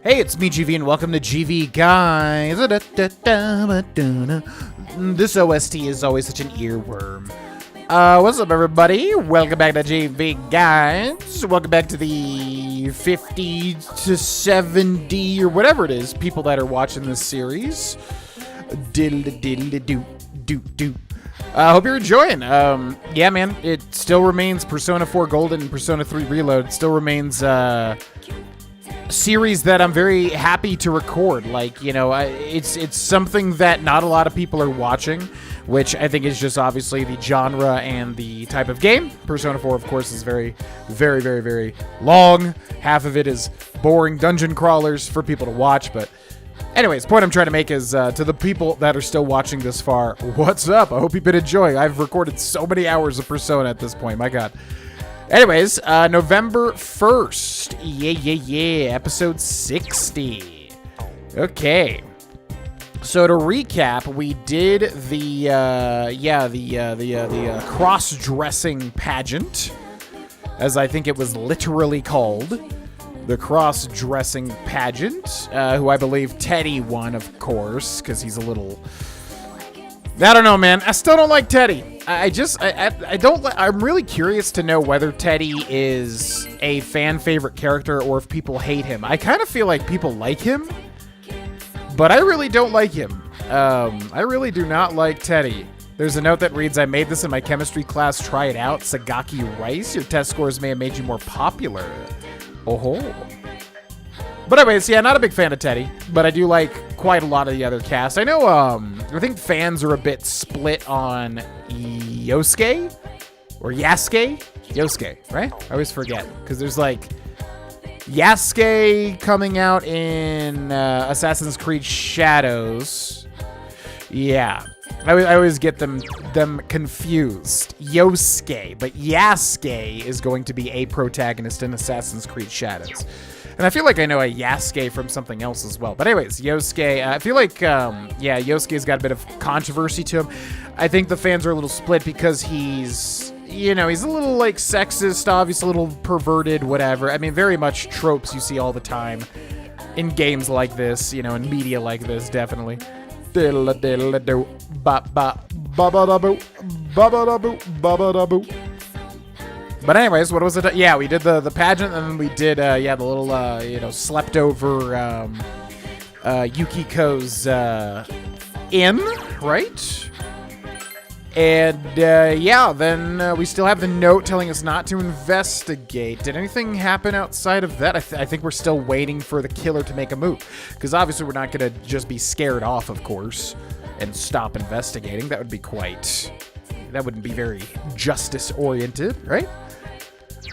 Hey, it's me, GV, and welcome to GV Guys. This OST is always such an earworm. What's up, everybody? Welcome back to GV Guys. Welcome back to the 50 to 70 or whatever it is people that are watching this series. Diddle-diddle-do-do-do. Hope you're enjoying. Yeah, man, it still remains Persona 4 Golden and Persona 3 Reload. It still remains, series that I'm very happy to record. Like, you know, it's something that not a lot of people are watching, which I think is just obviously the genre and the type of game. Persona 4, of course, is very, very, very, very long. Half of it is boring dungeon crawlers for people to watch, but anyways, the point I'm trying to make is to the people that are still watching this far, what's up? I hope you've been enjoying. I've recorded so many hours of Persona at this point, my god. Anyways, November 1st. Yeah. Episode 60. Okay. So to recap, we did the cross-dressing pageant, as I think it was literally called. The cross-dressing pageant, who I believe Teddy won, of course, because he's a little... I don't know, man. I still don't like Teddy. I don't. I'm really curious to know whether Teddy is a fan favorite character or if people hate him. I kind of feel like people like him, but I really don't like him. I really do not like Teddy. There's a note that reads, "I made this in my chemistry class. Try it out. Sagaki Rice. Your test scores may have made you more popular." Oh. But anyways, yeah, not a big fan of Teddy, but I do like quite a lot of the other cast. I know, I think fans are a bit split on Yosuke, or Yasuke? Yosuke, right? I always forget, because there's like Yasuke coming out in Assassin's Creed Shadows. Yeah, I always get them confused. Yosuke, but Yasuke is going to be a protagonist in Assassin's Creed Shadows. And I feel like I know a Yasuke from something else as well. But anyways, Yosuke, I feel like, yeah, Yosuke's got a bit of controversy to him. I think the fans are a little split because he's, you know, he's a little, like, sexist, obviously, a little perverted, whatever. I mean, very much tropes you see all the time in games like this, you know, in media like this, definitely. Diddle-a-diddle-a-doo, ba-ba-ba-ba-ba-da-boo, ba-ba-da-boo, ba-ba-da-boo. But anyways, what was it? Yeah, we did the pageant, and then we did, yeah, the little, you know, slept over Yukiko's inn, right? And, yeah, then we still have the note telling us not to investigate. Did anything happen outside of that? I think we're still waiting for the killer to make a move. Because obviously we're not going to just be scared off, of course, and stop investigating. That would be quite... That wouldn't be very justice-oriented, right?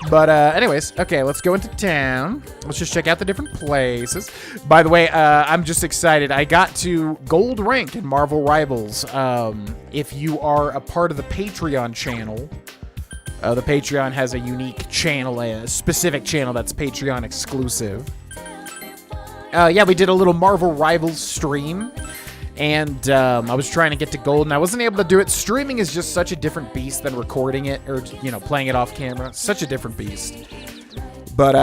But anyways, okay, let's go into town. Let's just check out the different places. By the way, I'm just excited. I got to gold rank in Marvel Rivals. If you are a part of the Patreon channel, the Patreon has a unique channel, a specific channel that's Patreon exclusive. Yeah, we did a little Marvel Rivals stream. And I was trying to get to gold, and I wasn't able to do it. Streaming is just such a different beast than recording it, or, you know, playing it off camera. Such a different beast. But,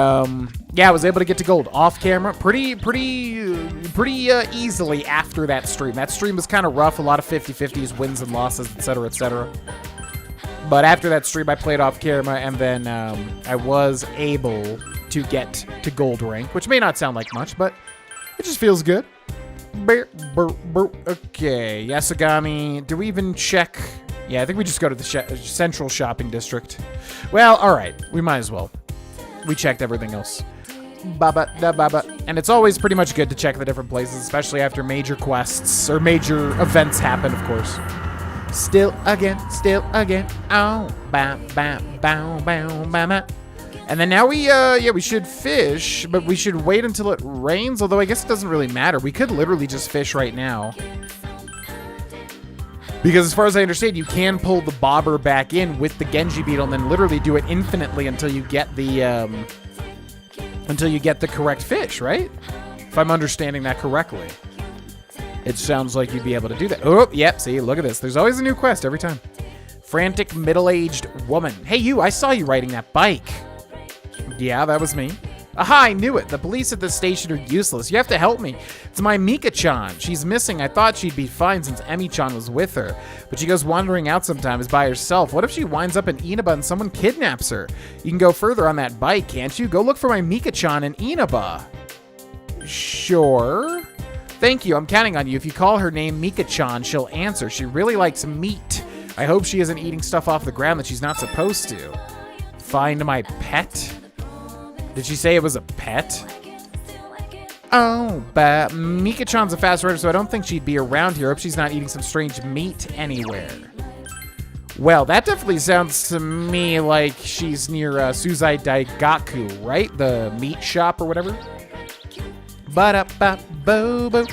yeah, I was able to get to gold off camera pretty easily after that stream. That stream was kind of rough, a lot of 50-50s, wins and losses, etc., etc. But after that stream, I played off camera, and then I was able to get to gold rank, which may not sound like much, but it just feels good. Okay, Yasugami. Do we even check? Yeah, I think we just go to the central shopping district. Well, alright. We might as well. We checked everything else. And it's always pretty much good to check the different places, especially after major quests or major events happen, of course. Still again. Oh, bow, bow, bow, bow, bow, bow. And then now we should fish, but we should wait until it rains, although I guess it doesn't really matter. We could literally just fish right now. Because as far as I understand, you can pull the bobber back in with the Genji beetle and then literally do it infinitely until you get the, correct fish, right? If I'm understanding that correctly. It sounds like you'd be able to do that. Oh, yep, see, look at this. There's always a new quest every time. Frantic middle-aged woman. Hey, you, I saw you riding that bike. Yeah, that was me. Aha, I knew it. The police at this station are useless. You have to help me. It's my Mika-chan. She's missing. I thought she'd be fine since Emi-chan was with her. But she goes wandering out sometimes by herself. What if she winds up in Inaba and someone kidnaps her? You can go further on that bike, can't you? Go look for my Mika-chan in Inaba. Sure. Thank you. I'm counting on you. If you call her name Mika-chan, she'll answer. She really likes meat. I hope she isn't eating stuff off the ground that she's not supposed to. Find my pet? Did she say it was a pet? Oh, but Mika-chan's a fast runner, so I don't think she'd be around here. I hope she's not eating some strange meat anywhere. Well, that definitely sounds to me like she's near Suzai Daigaku, right? The meat shop or whatever. Ba-da-ba-bo-bo.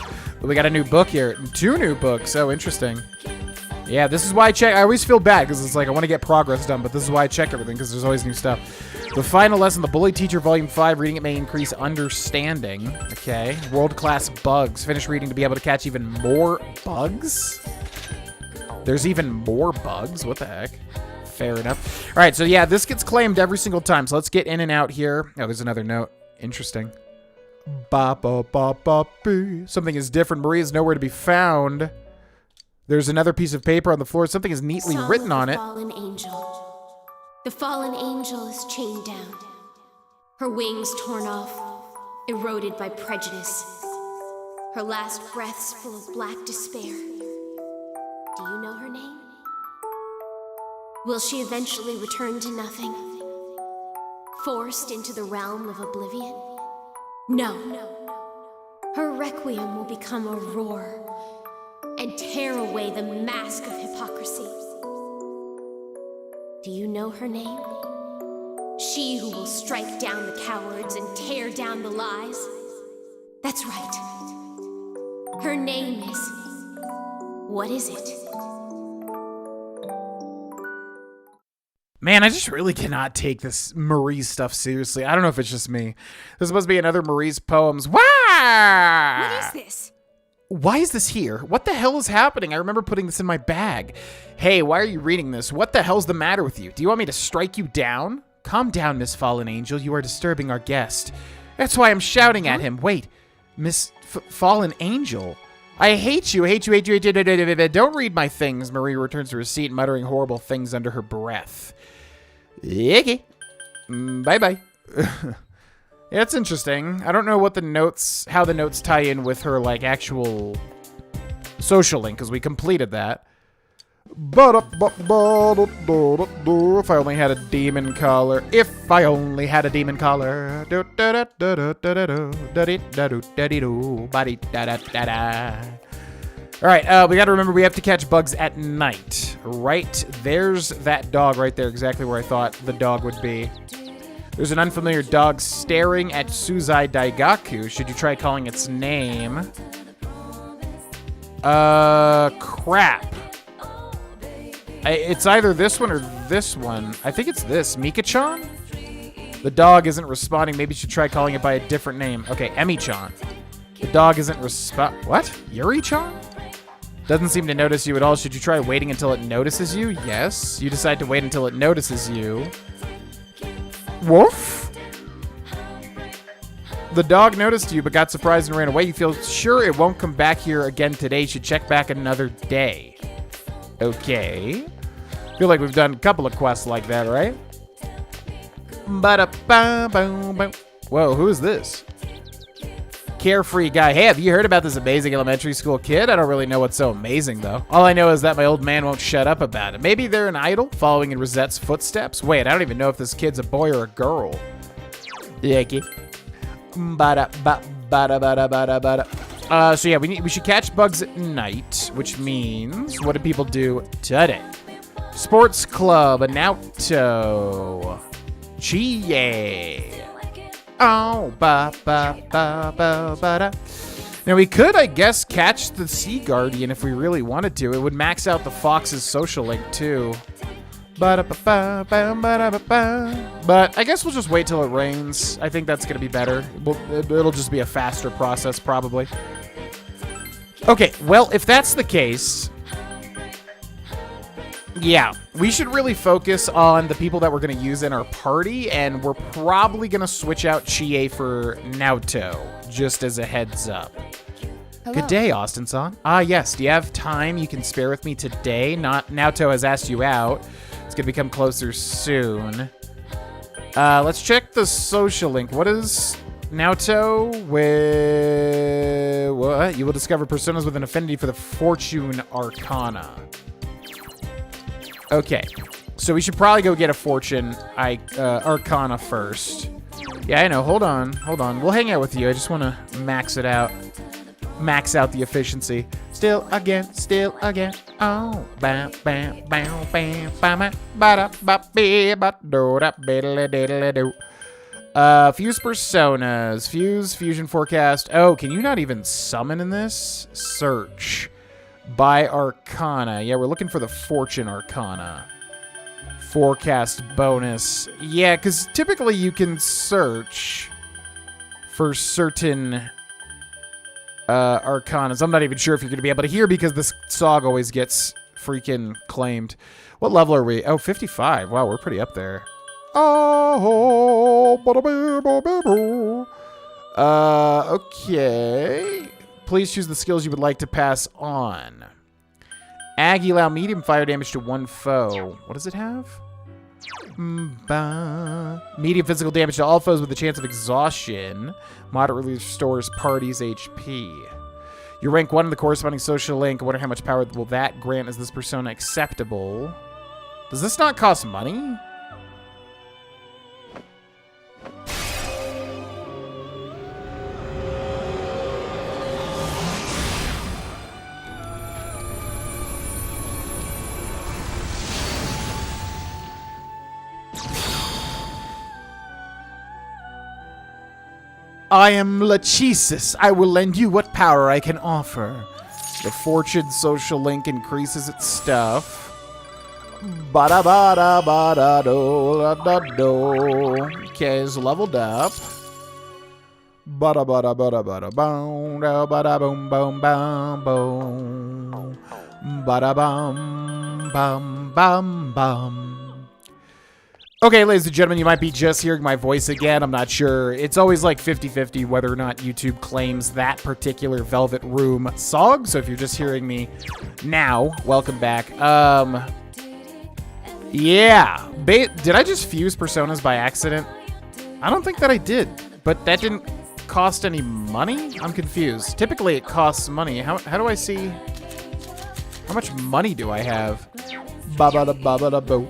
We got a new book here. 2 new books. Oh, interesting. Yeah, this is why I check. I always feel bad because it's like I want to get progress done, but this is why I check everything because there's always new stuff. The final lesson, The Bully Teacher, Volume 5. Reading it may increase understanding. Okay. World-class bugs. Finish reading to be able to catch even more bugs? There's even more bugs? What the heck? Fair enough. All right, so yeah, this gets claimed every single time. So let's get in and out here. Oh, there's another note. Interesting. Ba-ba-ba-ba-bee. Something is different. Marie is nowhere to be found. There's another piece of paper on the floor. Something is neatly written on it. Fallen angel. The fallen angel is chained down. Her wings torn off, eroded by prejudice. Her last breaths full of black despair. Do you know her name? Will she eventually return to nothing? Forced into the realm of oblivion? No. Her requiem will become a roar and tear away the mask of hypocrisy. Do you know her name? She who will strike down the cowards and tear down the lies? That's right. Her name is... What is it? Man, I just really cannot take this Marie stuff seriously. I don't know if it's just me. This must be another Marie's poems. Wah! What is this? Why is this here? What the hell is happening? I remember putting this in my bag. Hey, why are you reading this? What the hell's the matter with you? Do you want me to strike you down? Calm down, Miss Fallen Angel. You are disturbing our guest. That's why I'm shouting at him. Wait, Miss Fallen Angel. I hate you, hate you, hate you, hate you. Don't read my things. Marie returns to her seat, muttering horrible things under her breath. Okay. Bye-bye. Yeah, it's interesting. I don't know what how the notes tie in with her, like, actual social link, because we completed that. If I only had a demon collar. If I only had a demon collar. All right, we got to remember we have to catch bugs at night, right? There's that dog right there, exactly where I thought the dog would be. There's an unfamiliar dog staring at Suzai Daigaku. Should you try calling its name? Crap. It's either this one or this one. I think it's this. Mika-chan? The dog isn't responding. Maybe you should try calling it by a different name. Okay, Emi-chan. The dog isn't What? Yuri-chan? Doesn't seem to notice you at all. Should you try waiting until it notices you? Yes. You decide to wait until it notices you. Woof. The dog noticed you but got surprised and ran away. You feel sure it won't come back here again today. You should check back another day. Okay. Feel like we've done a couple of quests like that, right? Whoa, who is this? Carefree guy. Hey, have you heard about this amazing elementary school kid? I don't really know what's so amazing, though. All I know is that my old man won't shut up about it. Maybe they're an idol, following in Rosette's footsteps? Wait, I don't even know if this kid's a boy or a girl. Yaki. So yeah, we should catch bugs at night, which means, what do people do today? Sports Club, Anauto. Chie. Oh, ba-da. Now, we could, I guess, catch the Sea Guardian if we really wanted to. It would max out the Fox's social link, too. But I guess we'll just wait till it rains. I think that's going to be better. It'll just be a faster process, probably. Okay, well, if that's the case, Yeah, we should really focus on the people that we're going to use in our party, and we're probably going to switch out Chie for Naoto, just as a heads up. Hello. Good day, Austin-san. Ah, yes, do you have time you can spare with me today? Naoto has asked you out. It's going to become closer soon. Let's check the social link. What is Naoto? What? You will discover personas with an affinity for the Fortune Arcana. Okay, so we should probably go get a Fortune Arcana first. Yeah, I know. Hold on. We'll hang out with you. I just want to max it out. Max out the efficiency. Still again. Oh, bam, bam, bam, bam, bam, ba da ba be ba do da biddle diddle do. Fuse personas. Fuse fusion forecast. Oh, can you not even summon in this? Search. By Arcana. Yeah, we're looking for the Fortune Arcana. Forecast bonus. Yeah, because typically you can search for certain Arcanas. I'm not even sure if you're going to be able to hear because this song always gets freaking claimed. What level are we? Oh, 55. Wow, we're pretty up there. Okay. Please choose the skills you would like to pass on. Aggie allow medium fire damage to one foe. What does it have? Medium physical damage to all foes with a chance of exhaustion. Moderately restores party's HP. You rank 1 in the corresponding social link. I wonder how much power will that grant. Is this persona acceptable? Does this not cost money? I am Lachesis. I will lend you what power I can offer. The Fortune social link increases its stuff. Bada bada bada do da do. Okay, it's leveled up. Bada bada bada bada boom da bada boom boom bam boom. Bada bum bum bum bum. Okay, ladies and gentlemen, you might be just hearing my voice again. I'm not sure. It's always like 50-50 whether or not YouTube claims that particular Velvet Room song. So if you're just hearing me now, welcome back. Yeah. Did I just fuse personas by accident? I don't think that I did, but that didn't cost any money? I'm confused. Typically, it costs money. How do I see? How much money do I have? Ba-ba-da-ba-ba-da-bo.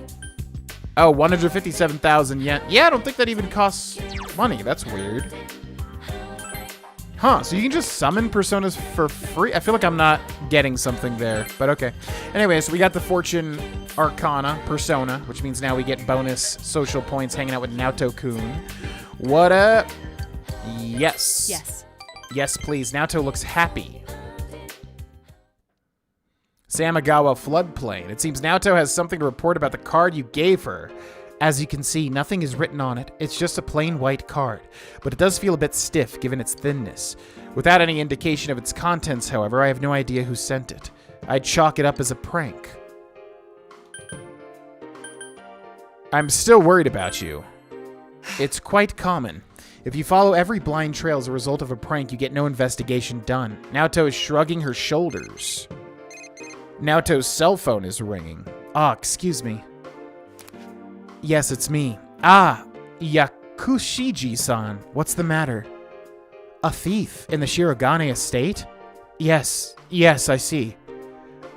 Oh, 157,000 yen. Yeah, I don't think that even costs money. That's weird. Huh, so you can just summon personas for free? I feel like I'm not getting something there, but okay. Anyway, so we got the Fortune Arcana persona, which means now we get bonus social points hanging out with Naoto-kun. What up? Yes. Yes. Yes, please. Naoto looks happy. Samagawa floodplain. It seems Naoto has something to report about the card you gave her. As you can see, nothing is written on it. It's just a plain white card, but it does feel a bit stiff given its thinness. Without any indication of its contents, however, I have no idea who sent it. I'd chalk it up as a prank. I'm still worried about you. It's quite common. If you follow every blind trail as a result of a prank, you get no investigation done. Naoto is shrugging her shoulders. Naoto's cell phone is ringing. Ah, excuse me. Yes, it's me. Ah, Yakushiji-san. What's the matter? A thief in the Shirogane estate? Yes, I see.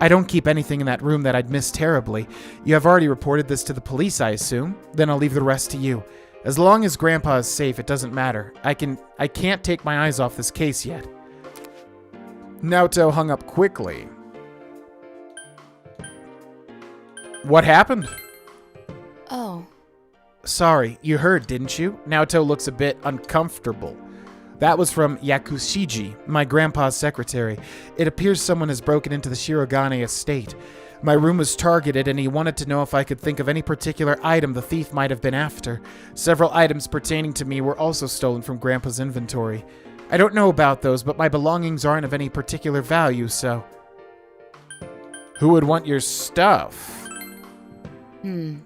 I don't keep anything in that room that I'd miss terribly. You have already reported this to the police, I assume? Then I'll leave the rest to you. As long as Grandpa is safe, it doesn't matter. I can't take my eyes off this case yet. Naoto hung up quickly. What happened? Oh. Sorry, you heard, didn't you? Naoto looks a bit uncomfortable. That was from Yakushiji, my grandpa's secretary. It appears someone has broken into the Shirogane estate. My room was targeted, and he wanted to know if I could think of any particular item the thief might have been after. Several items pertaining to me were also stolen from Grandpa's inventory. I don't know about those, but my belongings aren't of any particular value, so... Who would want your stuff?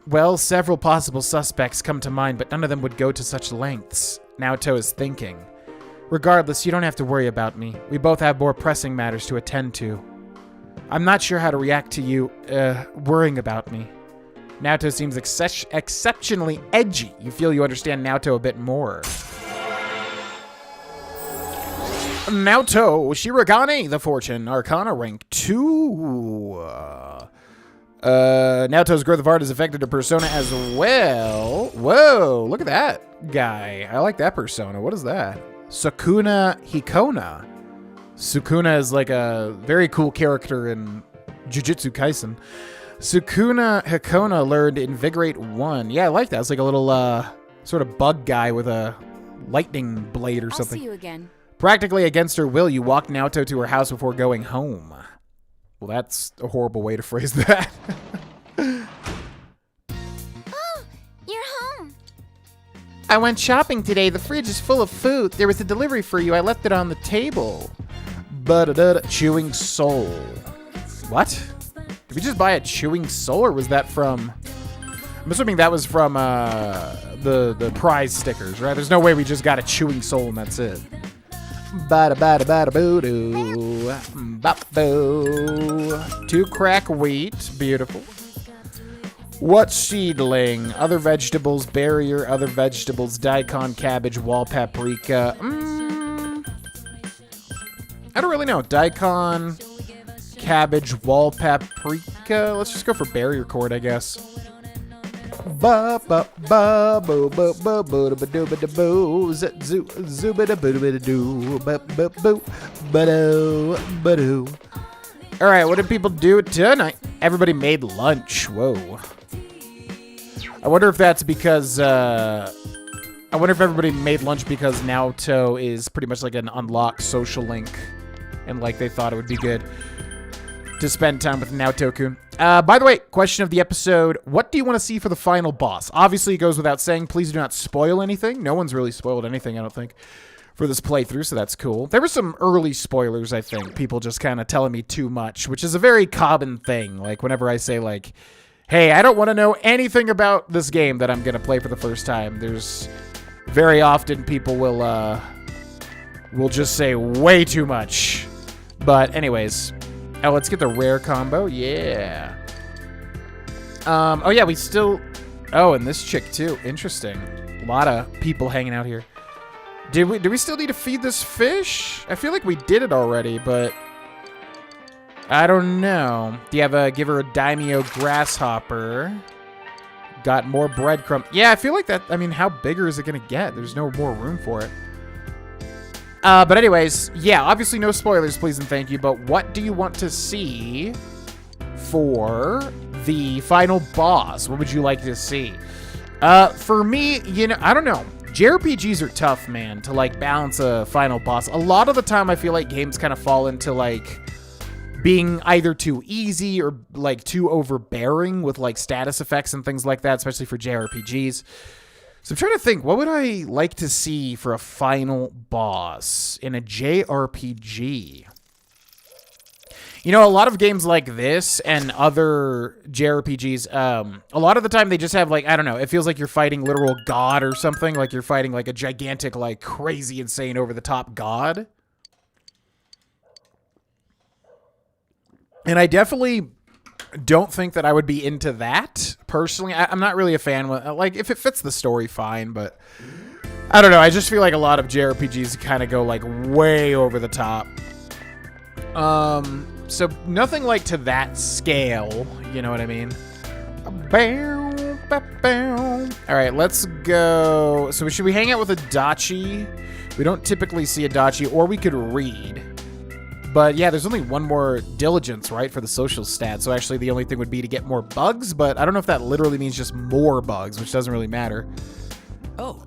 Well, several possible suspects come to mind, but none of them would go to such lengths. Naoto is thinking. Regardless, you don't have to worry about me. We both have more pressing matters to attend to. I'm not sure how to react to you, worrying about me. Naoto seems exceptionally edgy. You feel you understand Naoto a bit more. Naoto Shirogane, the Fortune, Arcana rank 2. Naoto's growth of heart has affected her persona as well. Whoa, look at that guy. I like that persona. What is that? Sukuna Hikona. Sukuna is like a very cool character in Jujutsu Kaisen. Sukuna Hikona learned Invigorate 1. Yeah, I like that. It's like a little sort of bug guy with a lightning blade or something. I'll see you again. Practically against her will, you walk Naoto to her house before going home. Well, that's a horrible way to phrase that. Oh, you're home. I went shopping today. The fridge is full of food. There was a delivery for you. I left it on the table. Chewing soul. What? Did we just buy a chewing soul, or was that from... I'm assuming that was from the prize stickers, right? There's no way we just got a chewing soul and that's it. Bada bada bada boo doo. Bop boo. 2 crack wheat. Beautiful. What seedling? Other vegetables, barrier, other vegetables, daikon, cabbage, wall paprika. I don't really know. Daikon, cabbage, wall paprika. Let's just go for barrier cord, I guess. Ba ba ba boo boo boo boo ba doo ba da boo zoo zoo ba da boo ba da doo ba ba boo ba doo ba doo. All right, what did people do tonight? Everybody made lunch. Whoa. I wonder if that's because I wonder if everybody made lunch because Naoto is pretty much like an unlocked social link, and like they thought it would be good to spend time with Naoto-kun. By the way, question of the episode, what do you want to see for the final boss? Obviously, it goes without saying, please do not spoil anything. No one's really spoiled anything, I don't think, for this playthrough, so that's cool. There were some early spoilers, I think. People just kind of telling me too much, which is a very common thing. Like, whenever I say, like, hey, I don't want to know anything about this game that I'm going to play for the first time, there's very often people will just say way too much. But anyways... Oh, let's get the rare combo. Yeah. Oh, yeah, we still... Oh, and this chick, too. Interesting. A lot of people hanging out here. Do we still need to feed this fish? I feel like we did it already, but... I don't know. Do you have give her a daimyo grasshopper? Got more breadcrumb. Yeah, I feel like that... I mean, how bigger is it going to get? There's no more room for it. But anyways, yeah, obviously no spoilers, please and thank you, but what do you want to see for the final boss? What would you like to see? For me, you know, I don't know. JRPGs are tough, man, to, like, balance a final boss. A lot of the time, I feel like games kind of fall into, like, being either too easy or, like, too overbearing with, like, status effects and things like that, especially for JRPGs. So I'm trying to think, what would I like to see for a final boss in a JRPG? You know, a lot of games like this and other JRPGs, a lot of the time they just have, like, I don't know, it feels like you're fighting literal god or something, like you're fighting, like, a gigantic, like, crazy, insane, over-the-top god. And I definitely don't think that I would be into that, personally. I'm not really a fan. Like, if it fits the story, fine, but I don't know. I just feel like a lot of JRPGs kind of go, like, way over the top. So nothing, like, to that scale, you know what I mean? All right, let's go. So should we hang out with Adachi? We don't typically see Adachi, or we could read. But yeah, there's only one more diligence, right, for the social stat. So actually the only thing would be to get more bugs, but I don't know if that literally means just more bugs, which doesn't really matter. Oh,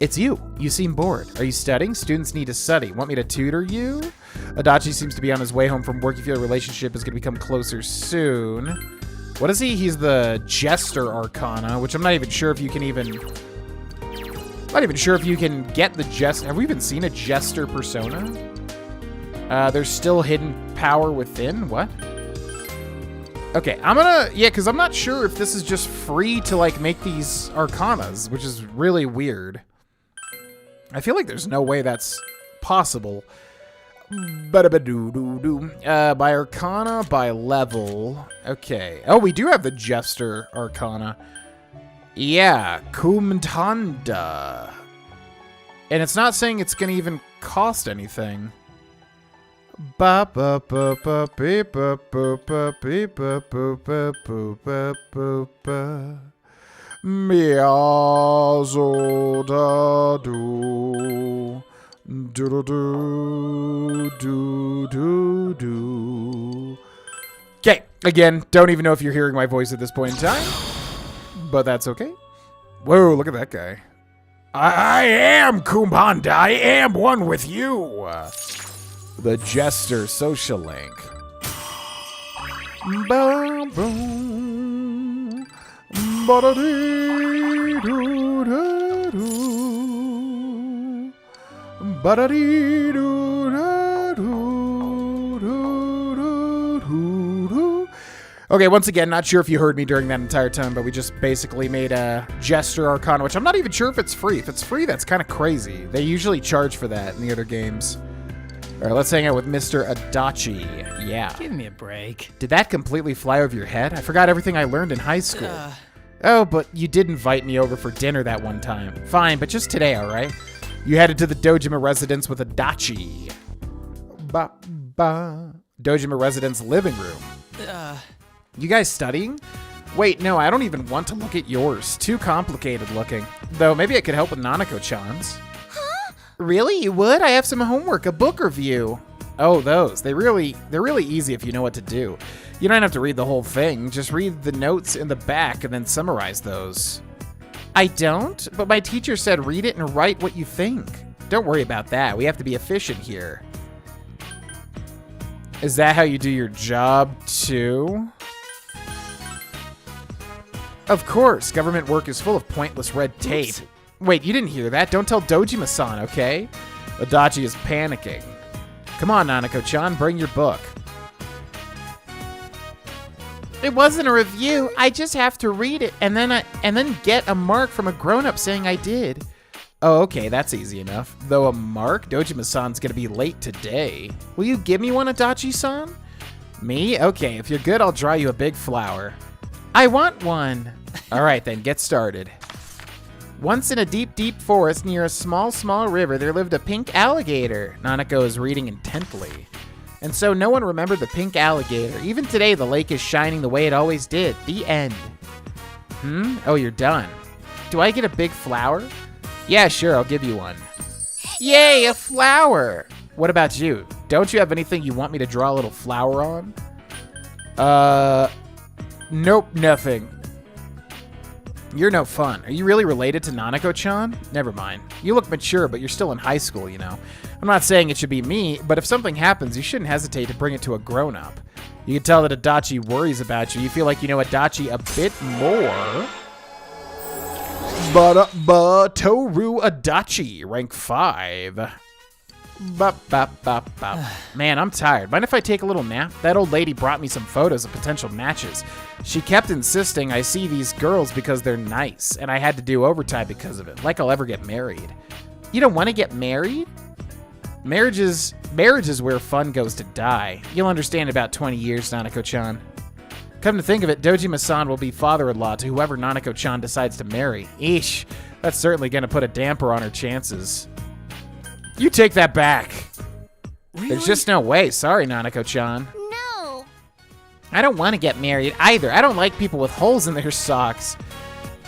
it's you. You seem bored. Are you studying? Students need to study. Want me to tutor you? Adachi seems to be on his way home from work. You feel a relationship is going to become closer soon. What is he? He's the Jester Arcana, which I'm not even sure if you can even... Not even sure if you can get the Jester... Have we even seen a Jester persona? There's still hidden power within. What? Okay, because I'm not sure if this is just free to, like, make these arcanas, which is really weird. I feel like there's no way that's possible. By arcana, by level. Okay. Oh, we do have the Jester arcana. Yeah, Kumtanda. And it's not saying it's going to even cost anything. Ba ba ba ba beep ba ba ba beep ba ba ba ba ba ba. Miazo da do do do do do do. Okay, again, don't even know if you're hearing my voice at this point in time, but that's okay. Whoa, look at that guy. I am Kumbanda. I am one with you. The Jester Social Link. Ba-boom. Ba-da-dee-doo-da-doo. Ba-da-dee-doo-da-doo-doo-doo-doo. Okay, once again, not sure if you heard me during that entire time, but we just basically made a Jester Arcana, which I'm not even sure if it's free. If it's free, that's kind of crazy. They usually charge for that in the other games. All right, let's hang out with Mr. Adachi. Yeah. Give me a break. Did that completely fly over your head? I forgot everything I learned in high school. Oh, but you did invite me over for dinner that one time. Fine, but just today, all right? You headed to the Dojima residence with Adachi. Dojima residence living room. You guys studying? Wait, no, I don't even want to look at yours. Too complicated looking. Though maybe I could help with Nanako-chan's. Really? You would? I have some homework, a book review. Oh, those. They're really easy if you know what to do. You don't have to read the whole thing. Just read the notes in the back and then summarize those. I don't? But my teacher said read it and write what you think. Don't worry about that. We have to be efficient here. Is that how you do your job, too? Of course. Government work is full of pointless red tape. Oops. Wait, you didn't hear that? Don't tell Dojima-san, okay? Adachi is panicking. Come on, Nanako-chan, bring your book. It wasn't a review. I just have to read it and then get a mark from a grown-up saying I did. Oh, okay, that's easy enough. Though a mark? Dojima-san's gonna be late today. Will you give me one, Adachi-san? Me? Okay, if you're good, I'll draw you a big flower. I want one. All right, then, get started. Once in a deep, deep forest near a small, small river, there lived a pink alligator. Nanako is reading intently. And so no one remembered the pink alligator. Even today, the lake is shining the way it always did. The end. Oh, you're done. Do I get a big flower? Yeah, sure, I'll give you one. Yay, a flower! What about you? Don't you have anything you want me to draw a little flower on? Nope, nothing. You're no fun. Are you really related to Nanako-chan? Never mind. You look mature, but you're still in high school, you know. I'm not saying it should be me, but if something happens, you shouldn't hesitate to bring it to a grown-up. You can tell that Adachi worries about you. You feel like you know Adachi a bit more. Toru Adachi, rank 5. Man, I'm tired. Mind if I take a little nap? That old lady brought me some photos of potential matches. She kept insisting I see these girls because they're nice, and I had to do overtime because of it, like I'll ever get married. You don't want to get married? Marriage is where fun goes to die. You'll understand in about 20 years, Nanako-chan. Come to think of it, Dojima-san will be father-in-law to whoever Nanako-chan decides to marry. Eesh, that's certainly going to put a damper on her chances. You take that back. Really? There's just no way. Sorry, Nanako-chan. No. I don't want to get married either. I don't like people with holes in their socks.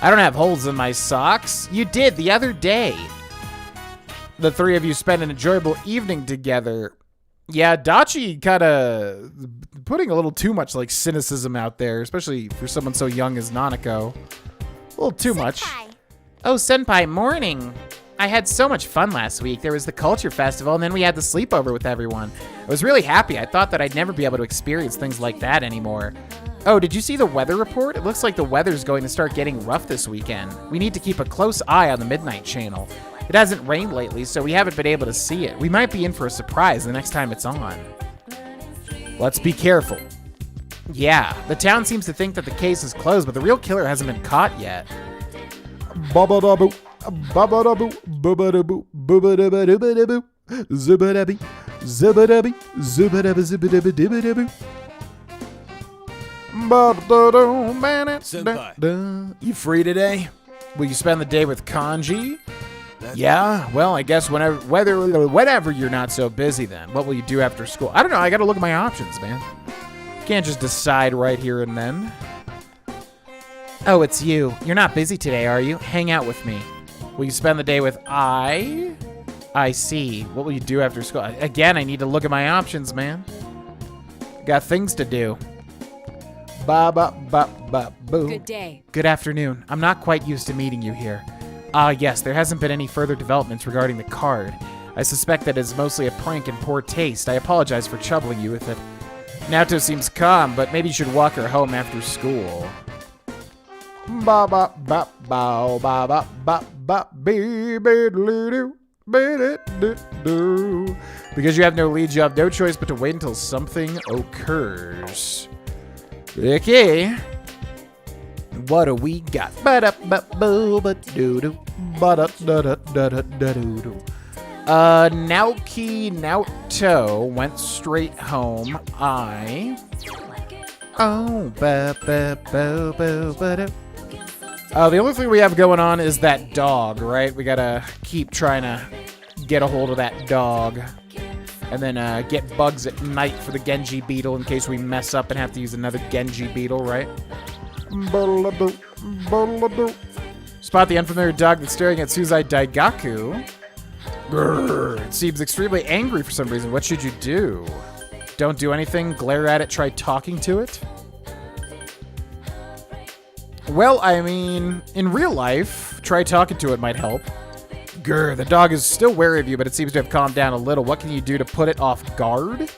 I don't have holes in my socks. You did the other day. The three of you spent an enjoyable evening together. Yeah, Dachi kind of putting a little too much like cynicism out there, especially for someone so young as Nanako. A little too much. Oh, Senpai, morning. I had so much fun last week. There was the culture festival, and then we had the sleepover with everyone. I was really happy. I thought that I'd never be able to experience things like that anymore. Oh, did you see the weather report? It looks like the weather's going to start getting rough this weekend. We need to keep a close eye on the Midnight Channel. It hasn't rained lately, so we haven't been able to see it. We might be in for a surprise the next time it's on. Let's be careful. Yeah, the town seems to think that the case is closed, but the real killer hasn't been caught yet. Ba-ba-da-boo, ba-ba-da-boo, ba-ba-da-boo, ba-ba-da-ba-da-ba-da-boo, zubba-da-bee, zubba-da-bee, zubba-da-ba, zubba-da-ba-dibba-da-boo. Senpai. You free today? Will you spend the day with Kanji? Yeah, well, I guess whenever you're not so busy then. What will you do after school? I don't know, I gotta look at my options, man. Can't just decide right here and then. Oh, it's you. You're not busy today, are you? Hang out with me. Will you spend the day with I see. What will you do after school? Again, I need to look at my options, man. Got things to do. Ba-ba-ba-ba-boo. Good day. Good afternoon. I'm not quite used to meeting you here. Yes, there hasn't been any further developments regarding the card. I suspect that it's mostly a prank in poor taste. I apologize for troubling you with it. Naoto seems calm, but maybe you should walk her home after school. Because you have no leads, you have no choice but to wait until something occurs. Okay. What do we got? Naoto went straight home. The only thing we have going on is that dog, right? We gotta keep trying to get a hold of that dog. And then get bugs at night for the Genji beetle in case we mess up and have to use another Genji beetle, right? Spot the unfamiliar dog that's staring at Suzai Daigaku. Grrr, it seems extremely angry for some reason. What should you do? Don't do anything? Glare at it? Try talking to it? Well, I mean, in real life, try talking to it might help. Grr, the dog is still wary of you, but it seems to have calmed down a little. What can you do to put it off guard?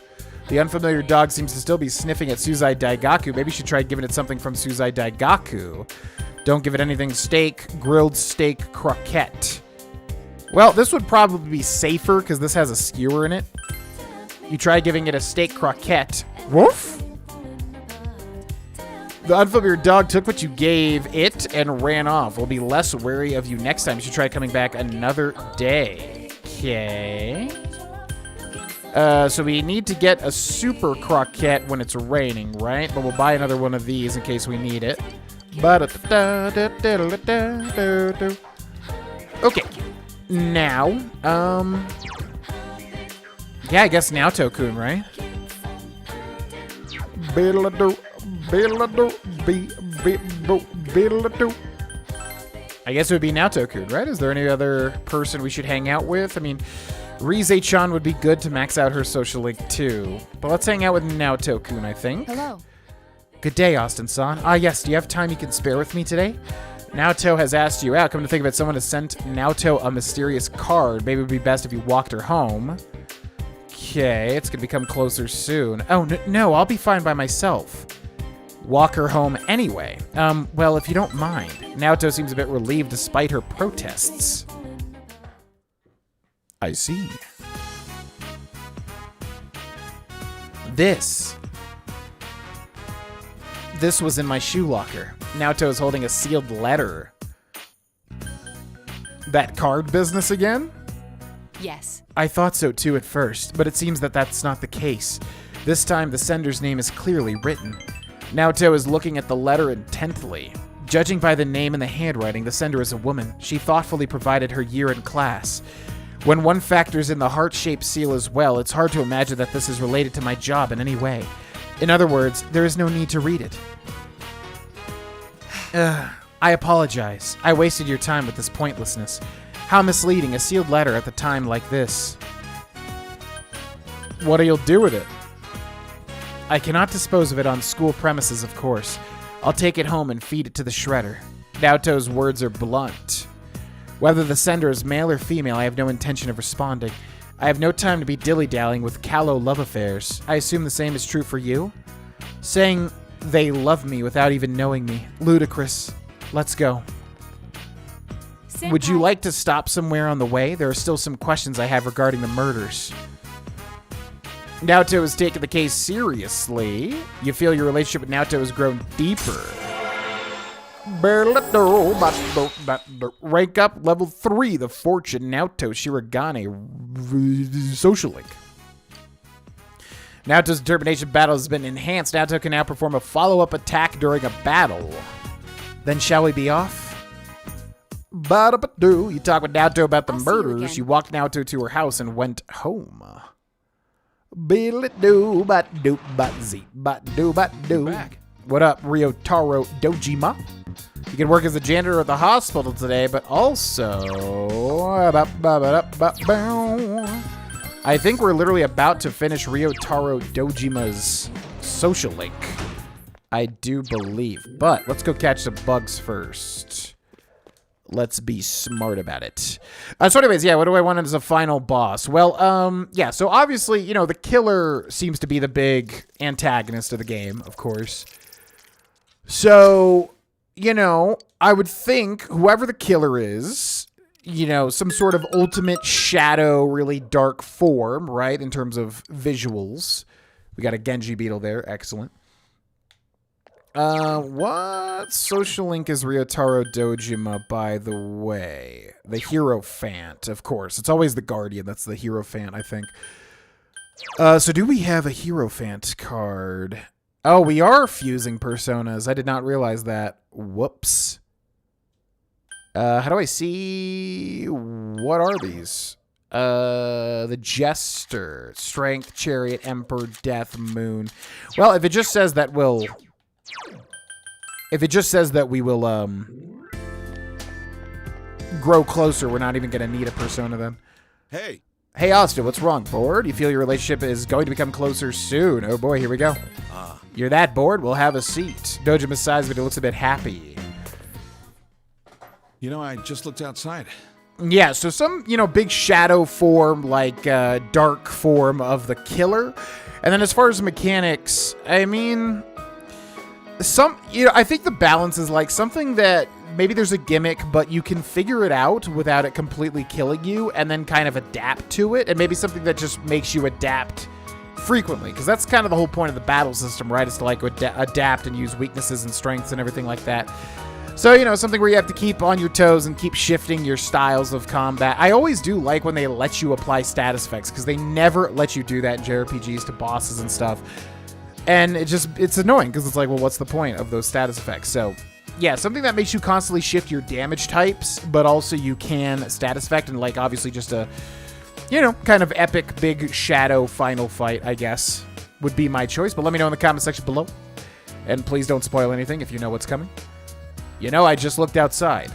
The unfamiliar dog seems to still be sniffing at Suzai Daigaku. Maybe you should try giving it something from Suzai Daigaku. Don't give it anything steak, grilled steak croquette. Well, this would probably be safer because this has a skewer in it. You try giving it a steak croquette. Woof! The unfamiliar dog took what you gave it and ran off. We'll be less wary of you next time. You should try coming back another day. Okay. So we need to get a super croquette when it's raining, right? But we'll buy another one of these in case we need it. Okay. Now, yeah, I guess Naoto-kun, right? I guess it would be Naoto-kun, right? Is there any other person we should hang out with? I mean, Rize-chan would be good to max out her social link too. But let's hang out with Naoto-kun, I think. Hello. Good day, Austin-san. Yes, do you have time you can spare with me today? Naoto has asked you out. Come to think of it, someone has sent Naoto a mysterious card. Maybe it would be best if you walked her home. Okay, it's gonna become closer soon. Oh, no, I'll be fine by myself. Walk her home anyway. Well, if you don't mind. Naoto seems a bit relieved despite her protests. I see. This was in my shoe locker. Naoto is holding a sealed letter. That card business again? Yes. I thought so too at first, but it seems that that's not the case. This time the sender's name is clearly written. Naoto is looking at the letter intently. Judging by the name and the handwriting, the sender is a woman. She thoughtfully provided her year in class. When one factors in the heart-shaped seal as well, it's hard to imagine that this is related to my job in any way. In other words, there is no need to read it. I apologize. I wasted your time with this pointlessness. How misleading, a sealed letter at the time like this. What'll you do with it? I cannot dispose of it on school premises, of course. I'll take it home and feed it to the shredder. Naoto's words are blunt. Whether the sender is male or female, I have no intention of responding. I have no time to be dilly-dallying with callow love affairs. I assume the same is true for you? Saying they love me without even knowing me. Ludicrous. Let's go. Senpai. Would you like to stop somewhere on the way? There are still some questions I have regarding the murders. Naoto has taken the case seriously. You feel your relationship with Naoto has grown deeper. Rank up, level 3, the Fortune Naoto Shirogane social link. Naoto's determination battle has been enhanced. Naoto can now perform a follow-up attack during a battle. Then shall we be off? Ba-da-ba-doo. You talk with Naoto about the murders. You walked Naoto to her house and went home. Be-li-doo, ba-doo, ba-zee, ba-doo, ba-doo. Back. What up, Ryotaro Dojima? You can work as a janitor at the hospital today, but also... I think we're literally about to finish Ryotaro Dojima's social link. I do believe. But let's go catch some bugs first. Let's be smart about it. So anyways, yeah, what do I want as a final boss? Well, yeah, so obviously, you know, the killer seems to be the big antagonist of the game, of course. So, you know, I would think whoever the killer is, you know, some sort of ultimate shadow, really dark form, right, in terms of visuals. We got a Genji beetle there. Excellent. What social link is Ryotaro Dojima, by the way? The Hierophant, of course. It's always the Guardian. That's the Hierophant, I think. So do we have a Hierophant card? Oh, we are fusing personas. I did not realize that. Whoops. How do I see... What are these? The Jester. Strength, Chariot, Emperor, Death, Moon. Well, if it just says that we'll... If it just says that we will, grow closer, we're not even going to need a persona then. Hey. Hey, Austin, what's wrong? Bored? You feel your relationship is going to become closer soon. Oh boy, here we go. You're that bored? We'll have a seat. Dojima sighs, but he looks a bit happy. You know, I just looked outside. Yeah, so some, you know, big shadow form, like dark form of the killer. And then as far as mechanics, I mean, you know, I think the balance is like something that maybe there's a gimmick, but you can figure it out without it completely killing you and then kind of adapt to it. And maybe something that just makes you adapt frequently, because that's kind of the whole point of the battle system, right? Is to like adapt and use weaknesses and strengths and everything like that. So, you know, something where you have to keep on your toes and keep shifting your styles of combat. I always do like when they let you apply status effects, because they never let you do that in JRPGs to bosses and stuff. And it's annoying, because it's like, well, what's the point of those status effects? So, yeah, something that makes you constantly shift your damage types, but also you can status effect, and like obviously just a, you know, kind of epic big shadow final fight, I guess, would be my choice. But let me know in the comment section below. And please don't spoil anything if you know what's coming. You know, I just looked outside.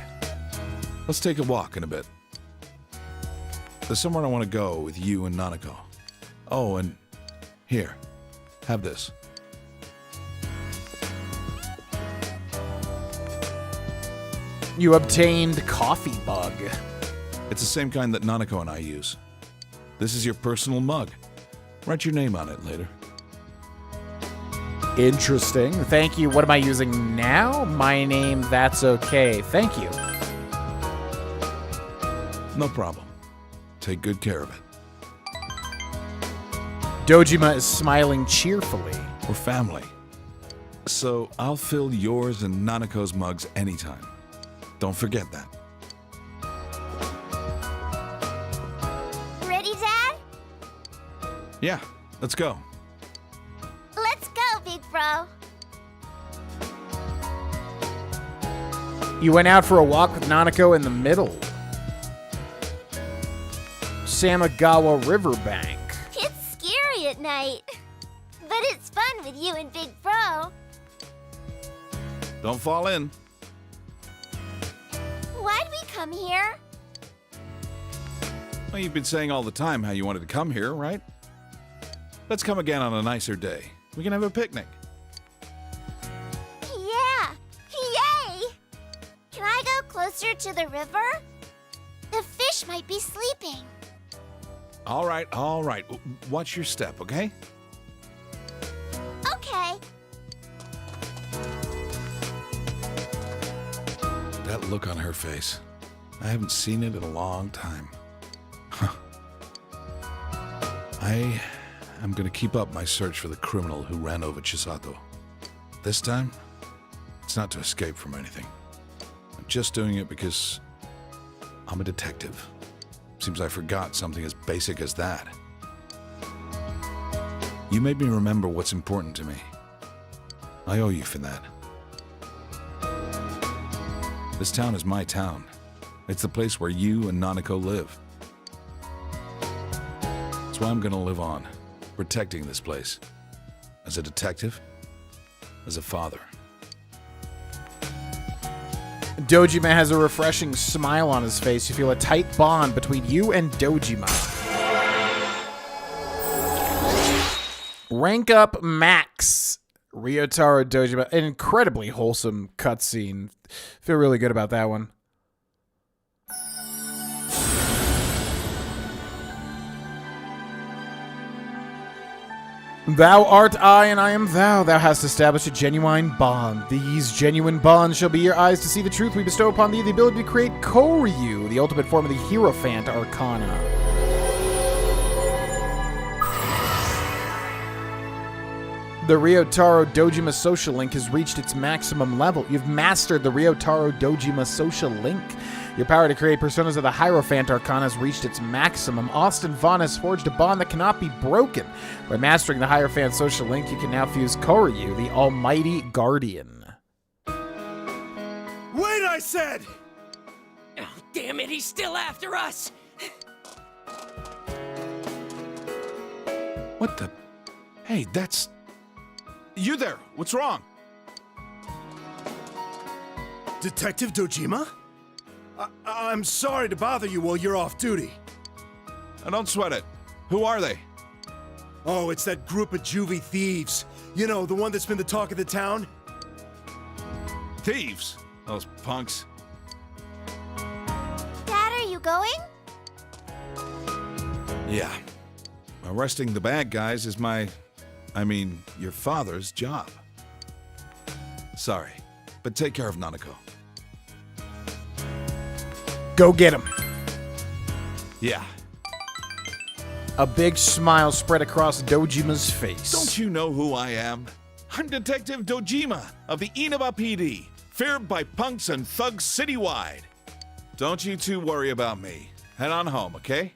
Let's take a walk in a bit. There's somewhere I want to go with you and Nanako. Oh, and here, have this. You obtained coffee bug. It's the same kind that Nanako and I use. This is your personal mug. Write your name on it later. Interesting. Thank you. What am I using now? My name, that's okay. Thank you. No problem. Take good care of it. Dojima is smiling cheerfully. We're family. So I'll fill yours and Nanako's mugs anytime. Don't forget that. Ready, Dad? Yeah, let's go. Let's go, big bro. You went out for a walk with Nanako in the middle. Samagawa Riverbank. It's scary at night, but it's fun with you and big bro. Don't fall in. Why'd we come here? Well, you've been saying all the time how you wanted to come here, right? Let's come again on a nicer day. We can have a picnic. Yeah! Yay! Can I go closer to the river? The fish might be sleeping. All right, all right. Watch your step, okay? Okay. That look on her face. I haven't seen it in a long time. Huh. I I'm gonna keep up my search for the criminal who ran over Chisato. This time, it's not to escape from anything. I'm just doing it because I'm a detective. Seems I forgot something as basic as that. You made me remember what's important to me. I owe you for that. This town is my town. It's the place where you and Nanako live. That's why I'm gonna live on, protecting this place. As a detective, as a father. Dojima has a refreshing smile on his face. You feel a tight bond between you and Dojima. Rank up max. Ryotaro Dojima. An incredibly wholesome cutscene. Feel really good about that one. Thou art I, and I am thou. Thou hast established a genuine bond. These genuine bonds shall be your eyes to see the truth. We bestow upon thee the ability to create Koryu, the ultimate form of the Hierophant Arcana. The Ryotaro Dojima social link has reached its maximum level. You've mastered the Ryotaro Dojima social link. Your power to create personas of the Hierophant Arcana has reached its maximum. Austin Vaughn has forged a bond that cannot be broken. By mastering the Hierophant social link, you can now fuse Koryu, the Almighty Guardian. Wait, I said! Oh, damn it, he's still after us! What the? Hey, that's... You there! What's wrong? Detective Dojima? I'm sorry to bother you while you're off duty. Don't sweat it. Who are they? Oh, it's that group of juvie thieves. You know, the one that's been the talk of the town? Thieves. Those punks. Dad, are you going? Yeah. Arresting the bad guys is your father's job. Sorry, but take care of Nanako. Go get him. Yeah. A big smile spread across Dojima's face. Don't you know who I am? I'm Detective Dojima of the Inaba PD, feared by punks and thugs citywide. Don't you two worry about me. Head on home, okay?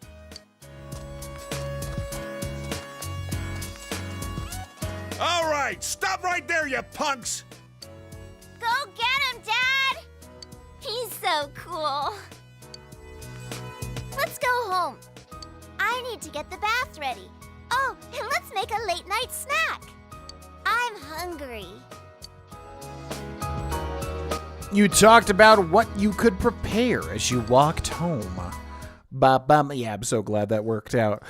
All right, stop right there, you punks! Go get him, Dad! He's so cool. Let's go home. I need to get the bath ready. Oh, and let's make a late night snack. I'm hungry. You talked about what you could prepare as you walked home. Yeah, I'm so glad that worked out.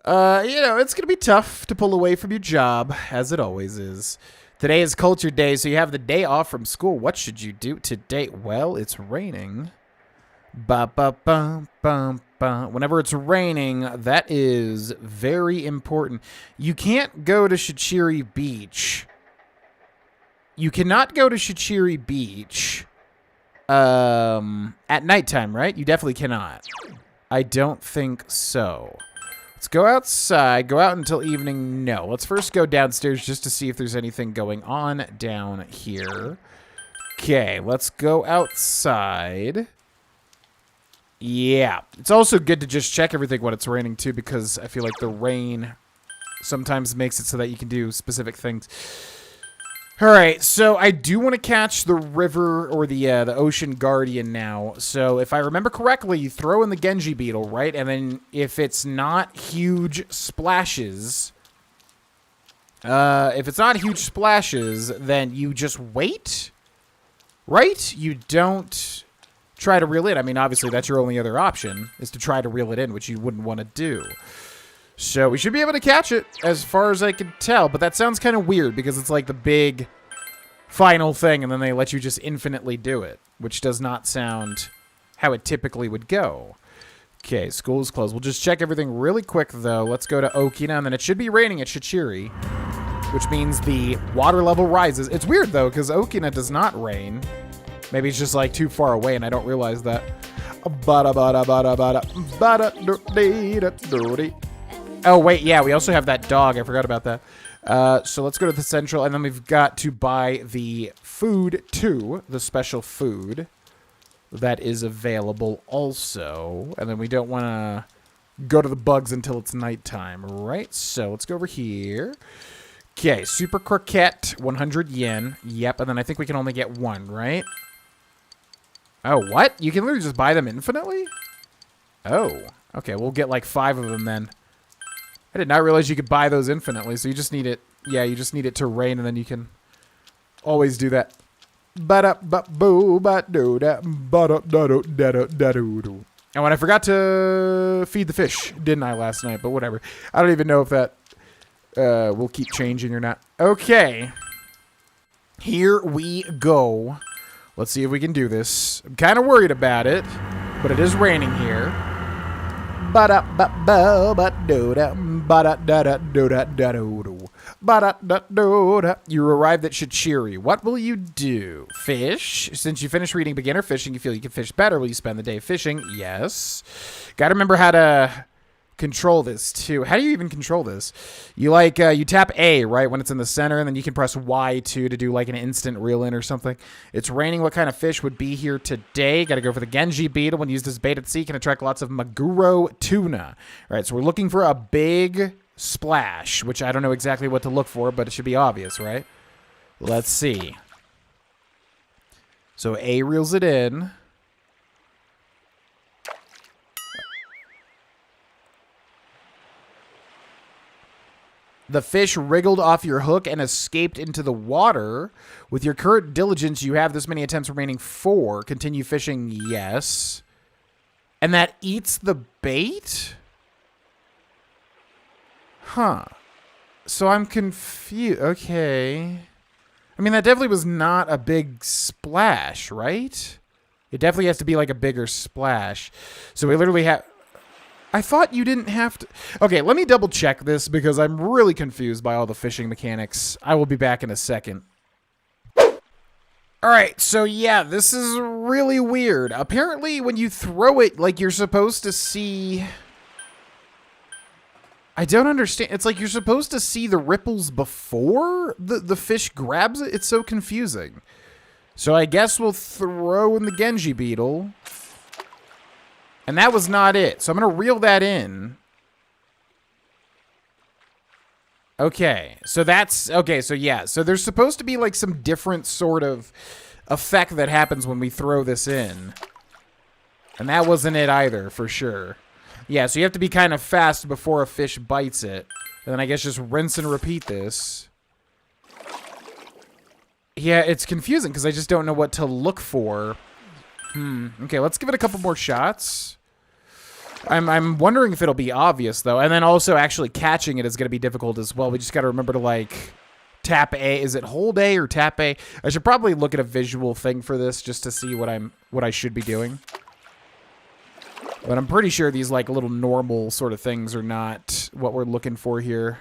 It's going to be tough to pull away from your job, as it always is. Today is Culture Day, so you have the day off from school. What should you do today? Well, it's raining. Whenever it's raining, that is very important. You can't go to Shichiri Beach. You cannot go to Shichiri Beach at nighttime, right? You definitely cannot. I don't think so. Let's go outside. Go out until evening. No. Let's first go downstairs just to see if there's anything going on down here. Okay, let's go outside. Yeah. It's also good to just check everything when it's raining, too, because I feel like the rain sometimes makes it so that you can do specific things. All right, so I do want to catch the river or the ocean guardian now. So if I remember correctly, you throw in the Genji beetle, right? And then if it's not huge splashes, then you just wait, right? You don't try to reel it. I mean, obviously that's your only other option is to try to reel it in, which you wouldn't want to do. So we should be able to catch it as far as I can tell, but that sounds kind of weird because it's like the big final thing and then they let you just infinitely do it, which does not sound how it typically would go. Okay, school is closed. We'll just check everything really quick though. Let's go to Okina and then it should be raining at Shichiri, which means the water level rises. It's weird though because Okina does not rain. Maybe it's just like too far away and I don't realize that. Oh, wait, yeah, we also have that dog. I forgot about that. So let's go to the central, and then we've got to buy the food, too. The special food that is available also. And then we don't want to go to the bugs until it's nighttime, right? So let's go over here. Okay, Super Croquette, 100 yen. Yep, and then I think we can only get one, right? Oh, what? You can literally just buy them infinitely? Oh, okay, we'll get like 5 of them then. I did not realize you could buy those infinitely, so you just need it. Yeah, you just need it to rain, and then you can always do that. And when I forgot to feed the fish, didn't I, last night? But whatever. I don't even know if that will keep changing or not. Okay. Here we go. Let's see if we can do this. I'm kind of worried about it, but it is raining here. You arrived at Shichiri. What will you do? Fish? Since you finished reading beginner fishing, you feel you can fish better. Will you spend the day fishing? Yes. Gotta remember how to control this too. How do you even control this? You you tap A, right, when it's in the center, and then you can press Y2 to do like an instant reel in or something. It's raining. What kind of fish would be here today? Got to go for the Genji beetle. When used as bait at sea, can attract lots of maguro tuna. All right, so we're looking for a big splash, which I don't know exactly what to look for, but it should be obvious, right? Let's see. So A reels it in. The fish wriggled off your hook and escaped into the water. With your current diligence, you have this many attempts remaining. 4. Continue fishing, yes. And that eats the bait? Huh. So I'm confused. Okay. I mean, that definitely was not a big splash, right? It definitely has to be like a bigger splash. So we literally have... I thought you didn't have to... Okay, let me double check this because I'm really confused by all the fishing mechanics. I will be back in a second. Alright, so yeah, this is really weird. Apparently, when you throw it, like, you're supposed to see... I don't understand. It's like you're supposed to see the ripples before the fish grabs it. It's so confusing. So I guess we'll throw in the Genji beetle... And that was not it. So I'm going to reel that in. Okay. So that's... Okay, so yeah. So there's supposed to be like some different sort of effect that happens when we throw this in. And that wasn't it either, for sure. Yeah, so you have to be kind of fast before a fish bites it. And then I guess just rinse and repeat this. Yeah, it's confusing because I just don't know what to look for. Okay, let's give it a couple more shots. I'm wondering if it'll be obvious, though. And then also actually catching it is going to be difficult as well. We just got to remember to, like, tap A. Is it hold A or tap A? I should probably look at a visual thing for this just to see what I should be doing. But I'm pretty sure these, like, little normal sort of things are not what we're looking for here.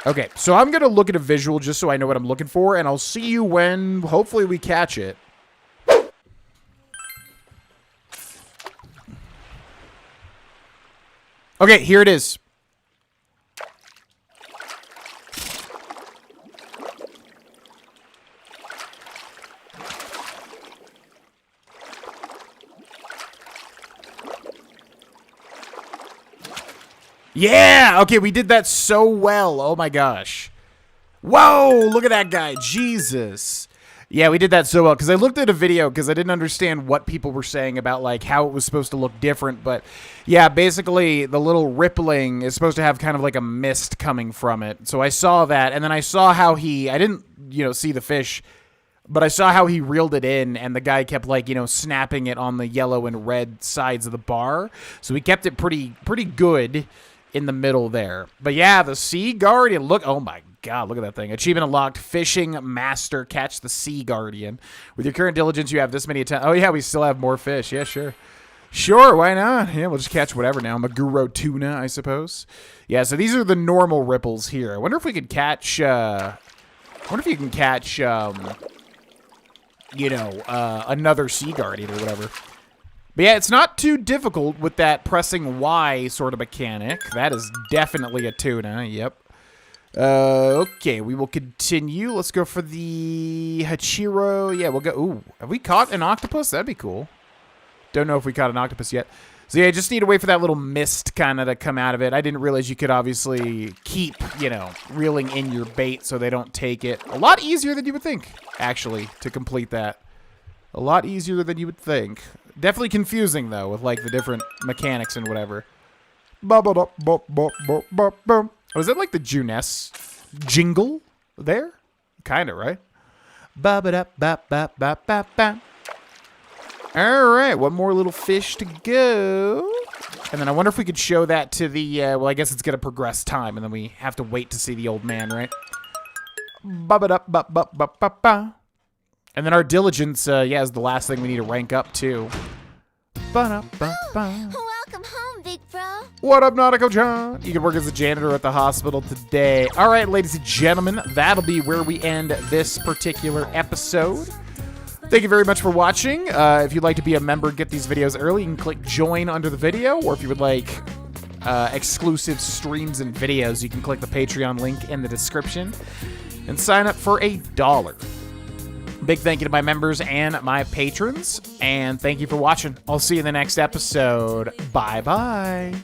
Okay, so I'm going to look at a visual just so I know what I'm looking for, and I'll see you when, hopefully, we catch it. Okay, here it is. Yeah! Okay, we did that so well. Oh my gosh. Whoa! Look at that guy. Jesus. Yeah, we did that so well. Because I looked at a video because I didn't understand what people were saying about, like, how it was supposed to look different. But, yeah, basically, the little rippling is supposed to have kind of like a mist coming from it. So I saw that. And then I saw how I didn't, see the fish. But I saw how he reeled it in, and the guy kept, like, snapping it on the yellow and red sides of the bar. So he kept it pretty good in the middle there. But yeah, the Sea Guardian, look, oh my God, look at that thing. Achievement unlocked, Fishing Master, catch the Sea Guardian. With your current diligence, you have this many attempts. Oh yeah, we still have more fish. Yeah, sure. Sure, why not? Yeah, we'll just catch whatever now. Maguro tuna, I suppose. Yeah, so these are the normal ripples here. I wonder if we could catch, I wonder if you can catch, another Sea Guardian or whatever. But yeah, it's not too difficult with that pressing Y sort of mechanic. That is definitely a tuna, yep. Okay, we will continue. Let's go for the Hachiro. Yeah, we'll go. Ooh, have we caught an octopus? That'd be cool. Don't know if we caught an octopus yet. So yeah, just need to wait for that little mist kind of to come out of it. I didn't realize you could obviously keep, you know, reeling in your bait so they don't take it. A lot easier than you would think, actually, to complete that. A lot easier than you would think. Definitely confusing, though, with, like, the different mechanics and whatever. Was that, like, the Juness jingle there? Kind of, right? All right, one more little fish to go. And then I wonder if we could show that to the, well, I guess it's going to progress time, and then we have to wait to see the old man, right? And then our diligence, yeah, is the last thing we need to rank up to. Welcome home, big bro. What up, Nautical John? You can work as a janitor at the hospital today. All right, ladies and gentlemen, that'll be where we end this particular episode. Thank you very much for watching. If you'd like to be a member, get these videos early, you can click join under the video, or if you would like exclusive streams and videos, you can click the Patreon link in the description and sign up for $1. Big thank you to my members and my patrons, and thank you for watching. I'll see you in the next episode. Bye-bye.